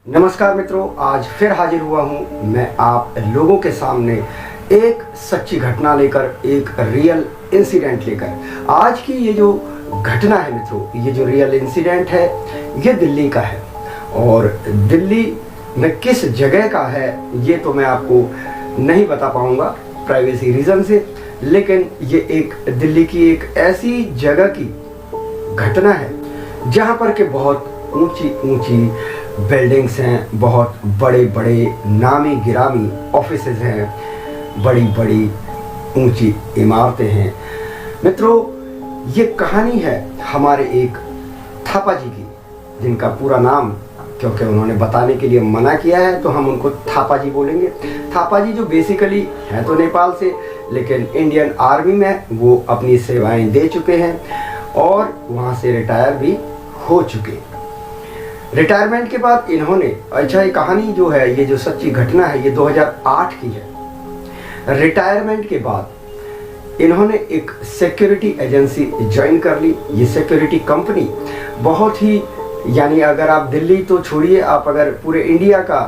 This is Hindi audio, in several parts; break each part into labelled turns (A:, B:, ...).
A: नमस्कार मित्रों, आज फिर हाजिर हुआ हूँ मैं आप लोगों के सामने एक सच्ची घटना लेकर, एक रियल इंसिडेंट लेकर। आज की ये जो घटना है मित्रों, ये जो रियल इंसिडेंट है, ये दिल्ली का है। और दिल्ली में किस जगह का है ये तो मैं आपको नहीं बता पाऊँगा प्राइवेसी रीज़न से, लेकिन ये एक दिल्ली की एक ऐसी जगह की घटना है जहाँ पर के बहुत ऊंची ऊंची बिल्डिंग्स हैं, बहुत बड़े बड़े नामी गिरामी ऑफिसेज हैं, बड़ी बड़ी ऊंची इमारतें हैं। मित्रों, ये कहानी है हमारे एक थापा जी की, जिनका पूरा नाम क्योंकि उन्होंने बताने के लिए मना किया है तो हम उनको थापा जी बोलेंगे। थापा जी जो बेसिकली हैं तो नेपाल से, लेकिन इंडियन आर्मी में वो अपनी सेवाएं दे चुके हैं और वहाँ से रिटायर भी हो चुके हैं। रिटायरमेंट के बाद इन्होंने, ये कहानी जो है, ये जो सच्ची घटना है, ये 2008 की है। रिटायरमेंट के बाद इन्होंने एक सिक्योरिटी एजेंसी ज्वाइन कर ली। ये सिक्योरिटी कंपनी बहुत ही, यानी अगर आप दिल्ली तो छोड़िए, आप अगर पूरे इंडिया का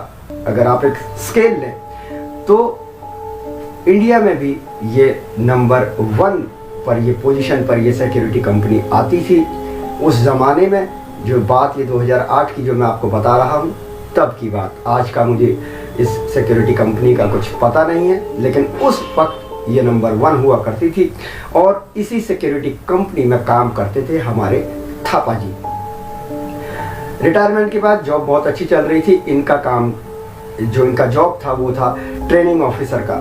A: अगर आप एक स्केल लें तो इंडिया में भी ये नंबर 1 पर, ये पोजीशन पर ये सिक्योरिटी कंपनी आती थी उस ज़माने में। जो बात ये 2008 की जो मैं आपको बता रहा हूँ, तब की बात। आज का मुझे इस सिक्योरिटी कंपनी का कुछ पता नहीं है, लेकिन उस वक्त ये नंबर 1 हुआ करती थी और इसी सिक्योरिटी कंपनी में काम करते थे हमारे थापा जी। रिटायरमेंट के बाद जॉब बहुत अच्छी चल रही थी। इनका काम, जो इनका जॉब था वो था ट्रेनिंग ऑफिसर का,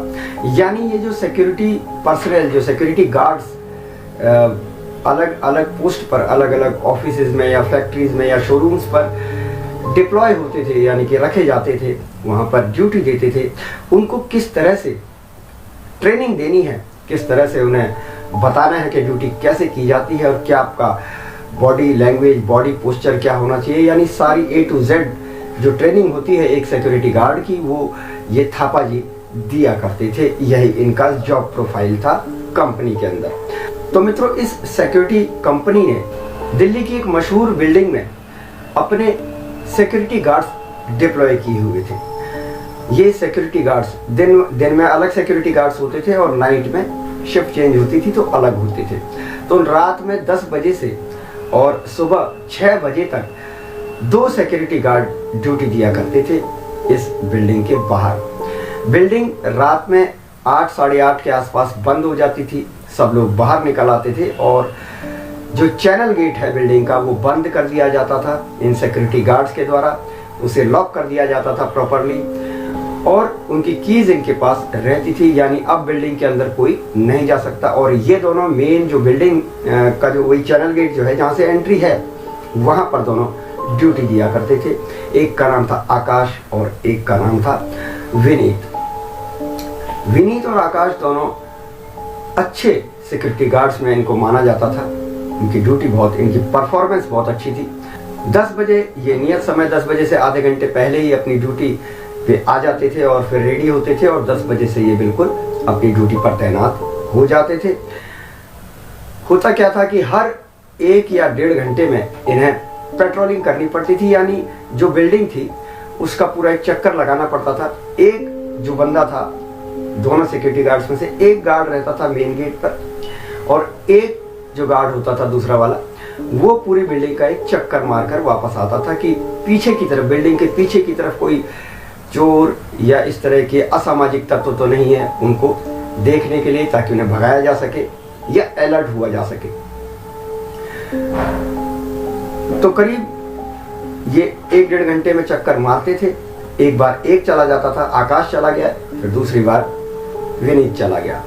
A: यानी ये जो सिक्योरिटी पर्सनल, जो सिक्योरिटी गार्ड्स अलग अलग पोस्ट पर, अलग अलग ऑफिसेज में या फैक्ट्रीज में या शोरूम्स पर डिप्लॉय होते थे, यानी कि रखे जाते थे, वहाँ पर ड्यूटी देते थे। उनको किस तरह से ट्रेनिंग देनी है, किस तरह से उन्हें बताना है कि ड्यूटी कैसे की जाती है और क्या आपका बॉडी लैंग्वेज, बॉडी पोस्चर क्या होना चाहिए, यानी सारी A to Z जो ट्रेनिंग होती है एक सिक्योरिटी गार्ड की, वो ये थापा जी दिया करते थे। यही इनका जॉब प्रोफाइल था कंपनी के अंदर। तो मित्रों, इस सिक्योरिटी कंपनी ने दिल्ली की एक मशहूर बिल्डिंग में अपने सिक्योरिटी गार्ड्स डिप्लॉय किए हुए थे। ये सिक्योरिटी गार्ड्स दिन में अलग सिक्योरिटी गार्ड्स होते थे और नाइट में शिफ्ट चेंज होती थी तो अलग होते थे। तो रात में 10 बजे से और सुबह 6 बजे तक 2 सिक्योरिटी गार्ड ड्यूटी दिया करते थे इस बिल्डिंग के बाहर। बिल्डिंग रात में 8 साढ़े 8 के आसपास बंद हो जाती थी, सब लोग बाहर निकल आते थे और जो चैनल गेट है बिल्डिंग का वो बंद कर दिया जाता था इन सिक्योरिटी गार्ड्स के द्वारा। उसे लॉक कर दिया जाता था प्रॉपरली और उनकी कीज इनके पास रहती थी, यानी अब बिल्डिंग के अंदर कोई नहीं जा सकता। और ये दोनों मेन जो बिल्डिंग का जो वही चैनल गेट जो है जहाँ से एंट्री है, वहाँ पर दोनों ड्यूटी दिया करते थे। एक का नाम था आकाश और एक का नाम था विनीत। विनीत और आकाश दोनों अच्छे सिक्योरिटी गार्ड्स में इनको माना जाता था। इनकी ड्यूटी बहुत, इनकी परफॉर्मेंस बहुत अच्छी थी। 10 बजे, ये नियत समय 10 बजे से आधे घंटे पहले ही अपनी ड्यूटी पे आ जाते थे और फिर रेडी होते थे और 10 बजे से ये बिल्कुल अपनी ड्यूटी पर तैनात हो जाते थे। होता क्या था कि हर 1 या 1.5 घंटे में इन्हें पेट्रोलिंग करनी पड़ती थी, यानी जो बिल्डिंग थी उसका पूरा एक चक्कर लगाना पड़ता था। एक जो बंदा था, दोनों सिक्योरिटी गार्ड्स में से एक गार्ड रहता था मेन गेट पर और एक जो गार्ड होता था दूसरा वाला, वो पूरी बिल्डिंग का एक चक्कर मारकर वापस आता था कि पीछे की तरफ, बिल्डिंग के पीछे की तरफ कोई चोर या इस तरह के असामाजिक तत्व तो नहीं है, उनको देखने के लिए, ताकि उन्हें भगाया जा सके या अलर्ट हुआ जा सके। तो करीब ये 1-1.5 घंटे में चक्कर मारते थे। एक बार एक चला जाता था, आकाश चला गया, फिर दूसरी बार विनीत चला गया।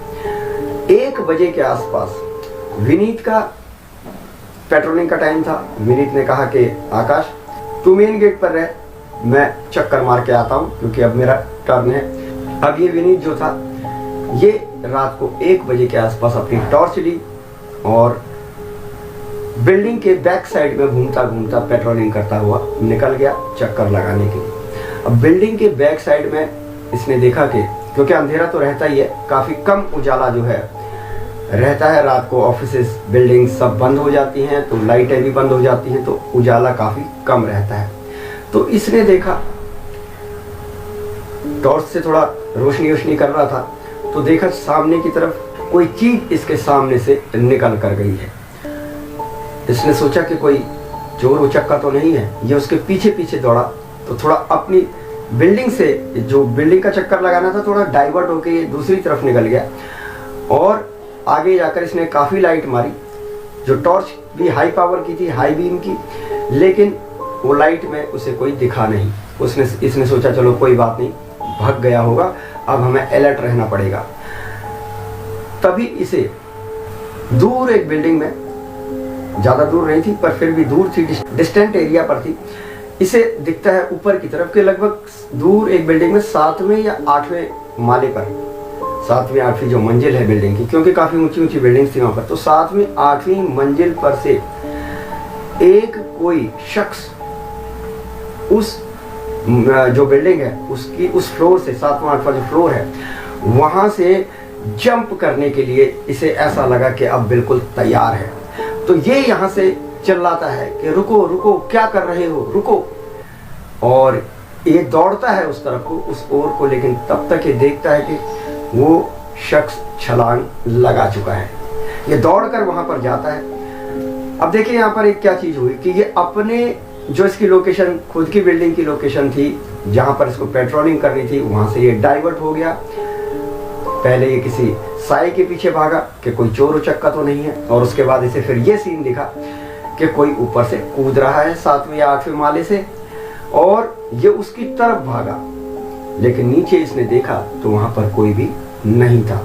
A: 1 बजे के आसपास विनीत का पेट्रोलिंग का टाइम था। विनीत ने कहा कि आकाश तू मेन गेट पर रह, मैं चक्कर मार के आता हूँ क्योंकि अब मेरा टर्न है। अब ये विनीत जो था, ये रात को 1 बजे के आसपास अपनी टॉर्च ली और बिल्डिंग के बैक साइड में घूमता घूमता पेट्रोलिंग करता हुआ निकल गया चक्कर लगाने के लिए। अब बिल्डिंग के बैक साइड में इसने देखा कि क्योंकि अंधेरा तो रहता ही है, काफ़ी कम उजाला जो है रहता है रात को, ऑफिसेस, बिल्डिंग सब बंद हो जाती हैं तो लाइटें भी बंद हो जाती हैं तो उजाला काफ़ी कम रहता है। तो इसने देखा टॉर्च से थोड़ा रोशनी वोशनी कर रहा था तो देखा सामने की तरफ कोई चीज इसके सामने से निकल कर गई है। इसने सोचा कि कोई चोर उचक्का तो नहीं है। ये उसके पीछे पीछे दौड़ा तो थोड़ा अपनी बिल्डिंग से, जो बिल्डिंग का चक्कर लगाना था, थोड़ा डाइवर्ट होकर ये दूसरी तरफ निकल गया और आगे जाकर इसने काफ़ी लाइट मारी। जो टॉर्च भी हाई पावर की थी, हाई बीम की, लेकिन वो लाइट में उसे कोई दिखा नहीं। इसने सोचा चलो कोई बात नहीं, भाग गया होगा, अब हमें अलर्ट रहना पड़ेगा। तभी इसे दूर एक बिल्डिंग में, ज़्यादा दूर नहीं थी पर फिर भी दूर थी, डिस्टेंट एरिया पर थी, इसे दिखता है ऊपर की तरफ के लगभग दूर एक बिल्डिंग में 7वें या 8वें माले पर, 7वीं 8वीं जो मंजिल है बिल्डिंग की, क्योंकि काफ़ी ऊंची ऊंची बिल्डिंग्स थी वहाँ पर, तो 7वीं 8वीं मंजिल पर से एक कोई शख्स उस जो बिल्डिंग है उसकी उस फ्लोर से, 7वां 8वां जो फ्लोर है वहाँ से जंप करने के लिए इसे ऐसा लगा कि अब बिल्कुल तैयार है। तो ये यहाँ से चिल्लाता है कि रुको रुको, क्या कर रहे हो, रुको। और ये दौड़ता है उस तरफ को, उस ओर को, लेकिन तब तक ये देखता है कि वो शख्स छलांग लगा चुका है। ये दौड़कर वहां पर जाता है। अब देखिए यहाँ पर एक क्या चीज हुई कि ये अपने जो इसकी लोकेशन, खुद की बिल्डिंग की लोकेशन थी जहां पर इसको पेट्रोलिंग करनी थी, वहां से ये डाइवर्ट हो गया। पहले ये किसी साई के पीछे भागा कि कोई चोर उचक्का तो नहीं है, और उसके बाद इसे फिर ये सीन दिखा कि कोई ऊपर से कूद रहा है 7वें या 8वें माले से, और ये उसकी तरफ भागा। लेकिन नीचे इसने देखा तो वहां पर कोई भी नहीं था।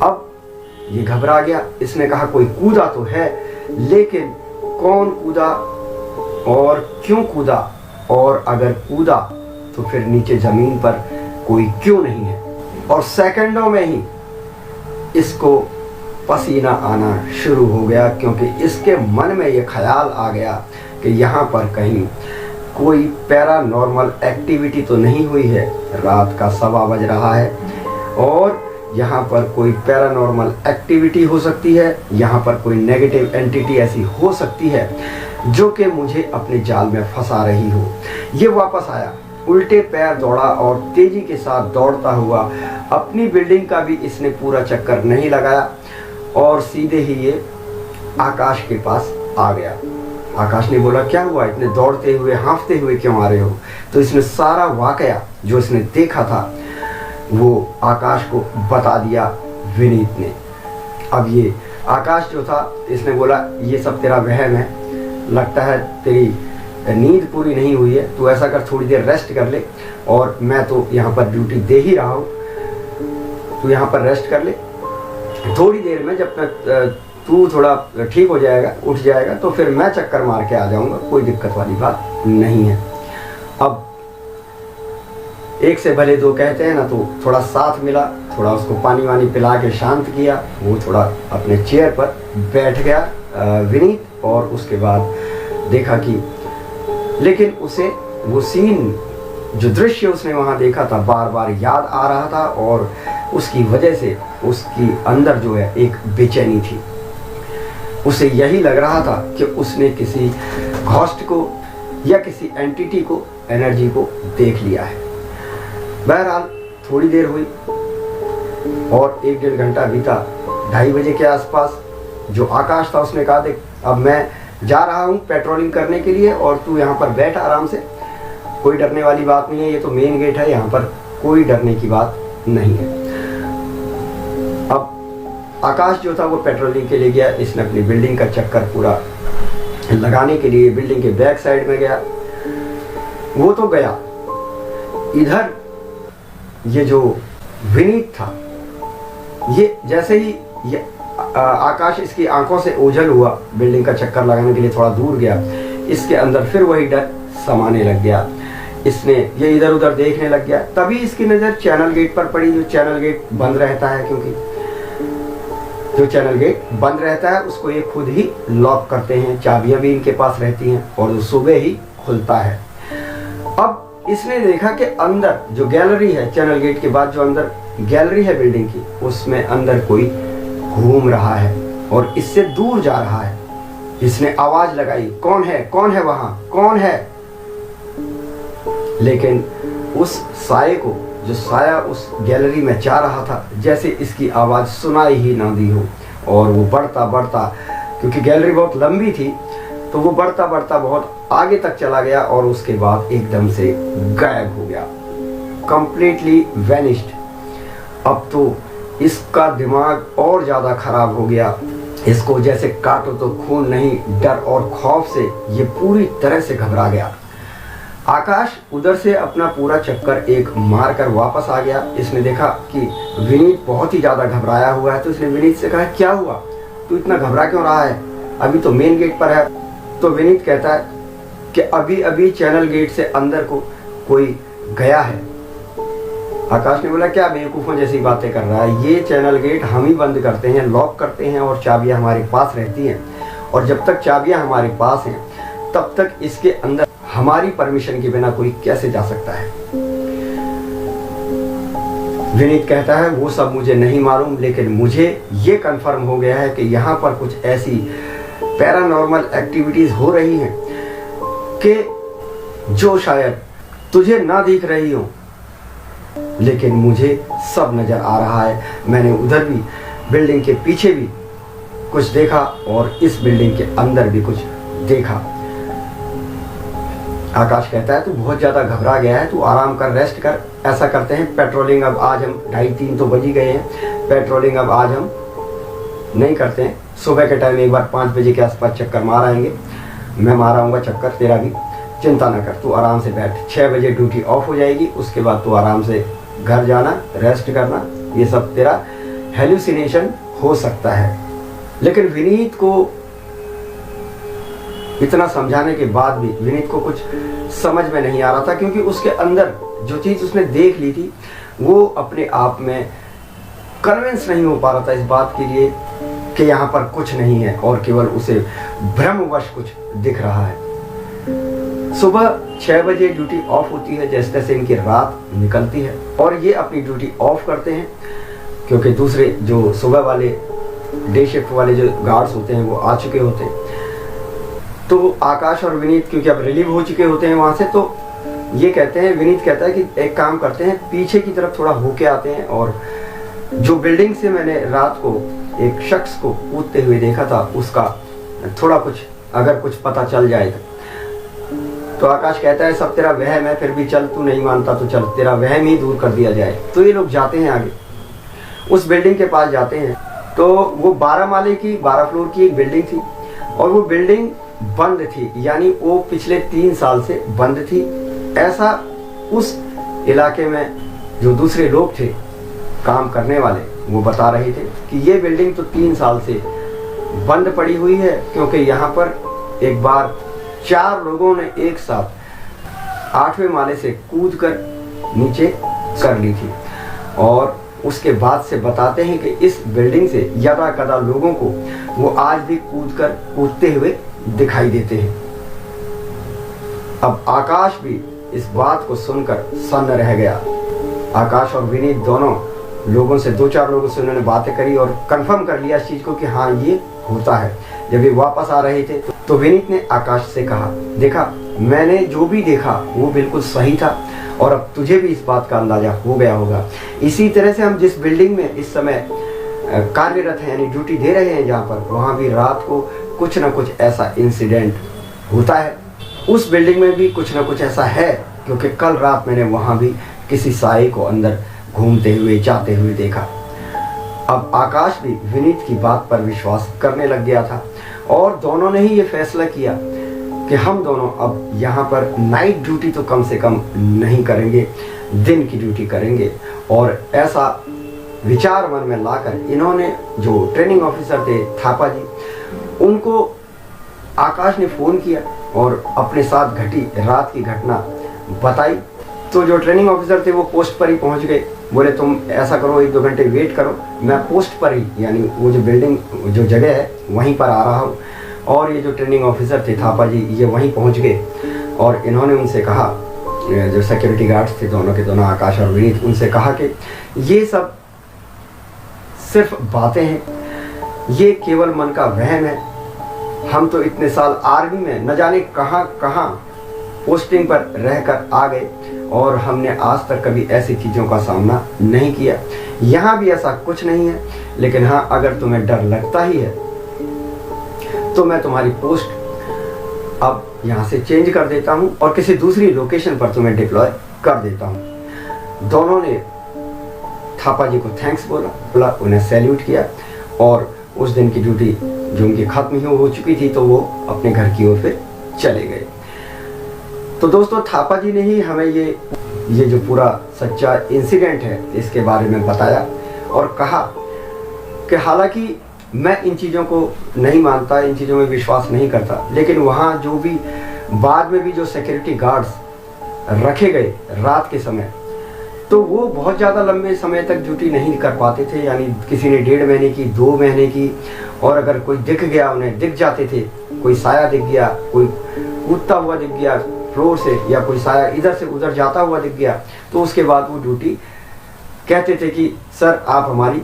A: अब ये घबरा गया। इसने कहा कोई कूदा तो है, लेकिन कौन कूदा और क्यों कूदा, और अगर कूदा तो फिर नीचे जमीन पर कोई क्यों नहीं है। और सेकंडों में ही इसको पसीना आना शुरू हो गया, क्योंकि इसके मन में ये ख्याल आ गया कि यहाँ पर कहीं कोई पैरानॉर्मल एक्टिविटी तो नहीं हुई है। रात का 1:15 बज रहा है और यहाँ पर कोई पैरानॉर्मल एक्टिविटी हो सकती है, यहाँ पर कोई नेगेटिव एंटिटी ऐसी हो सकती है जो कि मुझे अपने जाल में फंसा रही हो। ये वापस आया, उल्टे पैर दौड़ा और तेजी के साथ दौड़ता हुआ अपनी बिल्डिंग का भी इसने पूरा चक्कर नहीं लगाया और सीधे ही ये आकाश के पास आ गया। आकाश ने बोला क्या हुआ, इतने दौड़ते हुए हाँफते हुए क्यों आ रहे हो। तो इसने सारा वाकया जो इसने देखा था वो आकाश को बता दिया विनीत ने। अब ये आकाश जो था, इसने बोला ये सब तेरा वहम है, लगता है तेरी नींद पूरी नहीं हुई है, तो ऐसा कर थोड़ी देर रेस्ट कर ले, और मैं तो यहाँ पर ड्यूटी दे ही रहा हूँ, तू यहाँ पर रेस्ट कर ले। थोड़ी देर में जब तक तू थोड़ा ठीक हो जाएगा, उठ जाएगा, तो फिर मैं चक्कर मार के आ जाऊँगा, कोई दिक्कत वाली बात नहीं है। अब एक से भले दो कहते हैं ना, तो थोड़ा साथ मिला, थोड़ा उसको पानी वानी पिला के शांत किया, वो थोड़ा अपने चेयर पर बैठ गया विनीत, और उसके बाद देखा कि, लेकिन उसे वो सीन, जो दृश्य उसने वहाँ देखा था, बार बार याद आ रहा था, और उसकी वजह से उसकी अंदर जो है एक बेचैनी थी। उसे यही लग रहा था कि उसने किसी घोस्ट को या किसी एंटिटी को, एनर्जी को देख लिया है। बहरहाल थोड़ी देर हुई और 1-1.5 घंटा बीता। 2:30 बजे के आसपास जो आकाश था उसने कहा देख अब मैं जा रहा हूँ पेट्रोलिंग करने के लिए, और तू यहाँ पर बैठ आराम से, कोई डरने वाली बात नहीं है, ये तो मेन गेट है, यहाँ पर कोई डरने की बात नहीं है। अब आकाश जो था वो पेट्रोलिंग के लिए गया। इसने अपनी बिल्डिंग का चक्कर पूरा लगाने के लिए बिल्डिंग के बैक साइड में गया। वो तो गया, इधर ये जो विनीत था, ये जैसे ही ये आकाश इसकी आंखों से ओझल हुआ, बिल्डिंग का चक्कर लगाने के लिए थोड़ा दूर गया, इसके अंदर फिर वही डर समाने लग गया। इसने ये इधर उधर देखने लग गया। तभी इसकी नज़र चैनल गेट पर पड़ी, जो चैनल गेट बंद रहता है, क्योंकि जो चैनल गेट बंद रहता है उसको ये खुद ही लॉक करते हैं, चाबियां भी इनके पास रहती हैं, और वो सुबह ही खुलता है। अब इसने देखा कि अंदर जो गैलरी है, चैनल गेट के बाद जो अंदर गैलरी है बिल्डिंग की, उसमें अंदर कोई घूम रहा है और इससे दूर जा रहा है। इसने आवाज लगाई, कौन है, कौन है वहां, कौन है, लेकिन उस साये को, जो साया उस गैलरी में जा रहा था, जैसे इसकी आवाज़ सुनाई ही ना दी हो। और वो बढ़ता बढ़ता, क्योंकि गैलरी बहुत लंबी थी, तो वो बढ़ता बढ़ता बहुत आगे तक चला गया और उसके बाद एकदम से गायब हो गया, कंप्लीटली वैनिश्ड। अब तो इसका दिमाग और ज़्यादा खराब हो गया। इसको जैसे काटो तो खून नहीं, डर और खौफ से ये पूरी तरह से घबरा गया। आकाश उधर से अपना पूरा चक्कर एक मार कर वापस आ गया। इसने देखा कि विनीत बहुत ही ज़्यादा घबराया हुआ है, तो इसने विनीत से कहा, क्या हुआ, तू इतना घबरा क्यों रहा है, अभी तो मेन गेट पर है। तो विनीत कहता है कि अभी अभी चैनल गेट से अंदर को कोई गया है। आकाश ने बोला, क्या बेवकूफ़ों जैसी बातें कर रहा है, ये चैनल गेट हम ही बंद करते हैं, लॉक करते हैं और चाबियां हमारे पास रहती हैं, और जब तक चाबियां हमारे पास हैं तब तक इसके अंदर हमारी परमिशन के बिना कोई कैसे जा सकता है। विनीत कहता है, वो सब मुझे नहीं मालूम, लेकिन मुझे ये कंफर्म हो गया है कि यहाँ पर कुछ ऐसी पैरानॉर्मल एक्टिविटीज हो रही हैं कि जो शायद तुझे ना दिख रही हो, लेकिन मुझे सब नजर आ रहा है। मैंने उधर भी, बिल्डिंग के पीछे भी कुछ देखा और इस बिल्डिंग के अंदर भी कुछ देखा। आकाश कहता है, तू बहुत ज़्यादा घबरा गया है, तू आराम कर, रेस्ट कर। ऐसा करते हैं, पेट्रोलिंग अब आज हम 2:30-3 तो बज ही गए हैं, पेट्रोलिंग अब आज हम नहीं करते हैं। सुबह के टाइम एक बार 5 बजे के आसपास चक्कर मार आएंगे, मैं मार आऊँगा चक्कर, तेरा भी चिंता ना कर, तू आराम से बैठ। 6 बजे ड्यूटी ऑफ हो जाएगी, उसके बाद तू आराम से घर जाना, रेस्ट करना। ये सब तेरा हेलुसिनेशन हो सकता है। लेकिन विनीत को इतना समझाने के बाद भी विनीत को कुछ समझ में नहीं आ रहा था, क्योंकि उसके अंदर जो चीज़ उसने देख ली थी वो अपने आप में कन्विंस नहीं हो पा रहा था इस बात के लिए कि यहाँ पर कुछ नहीं है, और केवल उसे भ्रमवश कुछ दिख रहा है। सुबह 6 बजे ड्यूटी ऑफ होती है, जैसे तैसे इनकी रात निकलती है और ये अपनी ड्यूटी ऑफ करते हैं, क्योंकि दूसरे जो सुबह वाले डे शिफ्ट वाले जो गार्ड्स होते हैं वो आ चुके होते हैं। तो आकाश और विनीत क्योंकि अब रिलीव हो चुके होते हैं वहाँ से, तो ये कहते हैं, विनीत कहता है कि एक काम करते हैं, पीछे की तरफ थोड़ा होके आते हैं, और जो बिल्डिंग से मैंने रात को एक शख्स को कूदते हुए देखा था उसका थोड़ा कुछ अगर कुछ पता चल जाए तो आकाश कहता है, सब तेरा वहम है, फिर भी चल, तू नहीं मानता तो चल, तेरा वहम ही दूर कर दिया जाए। तो ये लोग जाते हैं आगे, उस बिल्डिंग के पास जाते हैं। तो वो 12 माले की, 12 फ्लोर की एक बिल्डिंग थी, और वो बिल्डिंग बंद थी, यानी वो पिछले 3 साल से बंद थी। ऐसा उस इलाके में जो दूसरे लोग थे काम करने वाले, वो बता रहे थे कि ये बिल्डिंग तो 3 साल से बंद पड़ी हुई है, क्योंकि यहाँ पर एक बार 4 लोगों ने एक साथ 8वें माले से कूदकर नीचे कर ली थी। और उसके बाद से बताते हैं कि इस बिल्डिंग से यदा कदा लोगों को वो आज भी कूदते हुए दिखाई देते हैं। अब आकाश भी इस बात को सुनकर सन्न रह गया। आकाश और विनीत दोनों लोगों से, 2-4 लोगों से उन्होंने बातें करी और कंफर्म कर लिया इस चीज को कि हाँ ये होता है। जब ये वापस आ रहे थे तो विनीत ने आकाश से कहा, देखा, मैंने जो भी देखा वो बिल्कुल सही था, और अब तुझे भी इस बात का अंदाजा हो गया होगा। इसी तरह से हम जिस बिल्डिंग में इस समय कार्यरत हैं, यानी ड्यूटी दे रहे हैं जहाँ पर, वहाँ भी रात को कुछ ना कुछ ऐसा इंसिडेंट होता है। उस बिल्डिंग में भी कुछ ना कुछ ऐसा है, क्योंकि कल रात मैंने वहाँ भी किसी साये को अंदर घूमते हुए, जाते हुए देखा। अब आकाश भी विनीत की बात पर विश्वास करने लग गया था, और दोनों ने ही ये फैसला किया कि हम दोनों अब यहाँ पर नाइट ड्यूटी तो कम से कम नहीं करेंगे, दिन की ड्यूटी करेंगे। और ऐसा विचार मन में लाकर इन्होंने, जो ट्रेनिंग ऑफिसर थे थापा जी, उनको आकाश ने फ़ोन किया और अपने साथ घटी रात की घटना बताई। तो जो ट्रेनिंग ऑफिसर थे वो पोस्ट पर ही पहुंच गए। बोले, तुम ऐसा करो, 1-2 घंटे वेट करो, मैं पोस्ट पर ही, यानी वो जो बिल्डिंग, जो जगह है वहीं पर आ रहा हूँ। और ये जो ट्रेनिंग ऑफिसर थे थापा जी, ये वहीं पहुंच गए और इन्होंने उनसे कहा, जो सिक्योरिटी गार्ड्स थे दोनों के दोनों, आकाश और विनीत, उनसे कहा कि ये सब सिर्फ बातें हैं, ये केवल मन का वहम है। हम तो इतने साल आर्मी में न जाने कहाँ कहाँ पोस्टिंग पर रहकर आ गए और हमने आज तक कभी ऐसी चीज़ों का सामना नहीं किया। यहाँ भी ऐसा कुछ नहीं है, लेकिन हाँ, अगर तुम्हें डर लगता ही है तो मैं तुम्हारी पोस्ट अब यहाँ से चेंज कर देता हूँ और किसी दूसरी लोकेशन पर तुम्हें डिप्लॉय कर देता हूँ। दोनों ने थापा जी को थैंक्स बोला, उन्हें सैल्यूट किया और उस दिन की ड्यूटी जो उनकी खत्म ही हो चुकी थी तो वो अपने घर की ओर फिर चले गए। तो दोस्तों, थापा जी ने ही हमें ये जो पूरा सच्चा इंसिडेंट है इसके बारे में बताया और कहा कि हालांकि मैं इन चीज़ों को नहीं मानता, इन चीज़ों में विश्वास नहीं करता, लेकिन वहाँ जो भी बाद में भी जो सिक्योरिटी गार्ड्स रखे गए रात के समय, तो वो बहुत ज़्यादा लंबे समय तक ड्यूटी नहीं कर पाते थे। यानी किसी ने 1.5 महीने की, 2 महीने की, और अगर कोई दिख गया, उन्हें दिख जाते थे, कोई साया दिख गया, कोई कूदता हुआ दिख गया फ्लोर से, या कोई साया इधर से उधर जाता हुआ दिख गया, तो उसके बाद वो ड्यूटी कहते थे कि सर आप हमारी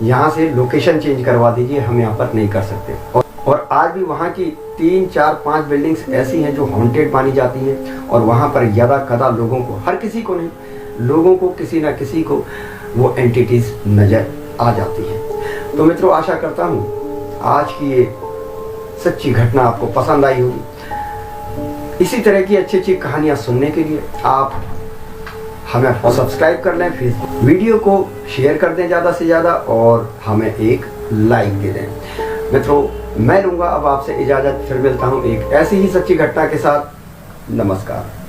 A: यहाँ से लोकेशन चेंज करवा दीजिए, हम यहाँ पर नहीं कर सकते। और आज भी वहाँ की 3, 4, 5 बिल्डिंग्स ऐसी हैं जो हॉन्टेड मानी जाती हैं और वहाँ पर यदा कदा लोगों को, हर किसी को नहीं, लोगों को किसी ना किसी को वो एंटिटीज़ नज़र आ जाती हैं। तो मित्रों, आशा करता हूँ आज की ये सच्ची घटना आपको पसंद आई होगी। इसी तरह की अच्छी अच्छी कहानियाँ सुनने के लिए आप हमें सब्सक्राइब कर लें, फिर वीडियो को शेयर कर दें ज़्यादा से ज़्यादा और हमें एक लाइक दे दें। मित्रों, मैं लूँगा अब आपसे इजाज़त, फिर मिलता हूँ एक ऐसी ही सच्ची घटना के साथ। नमस्कार।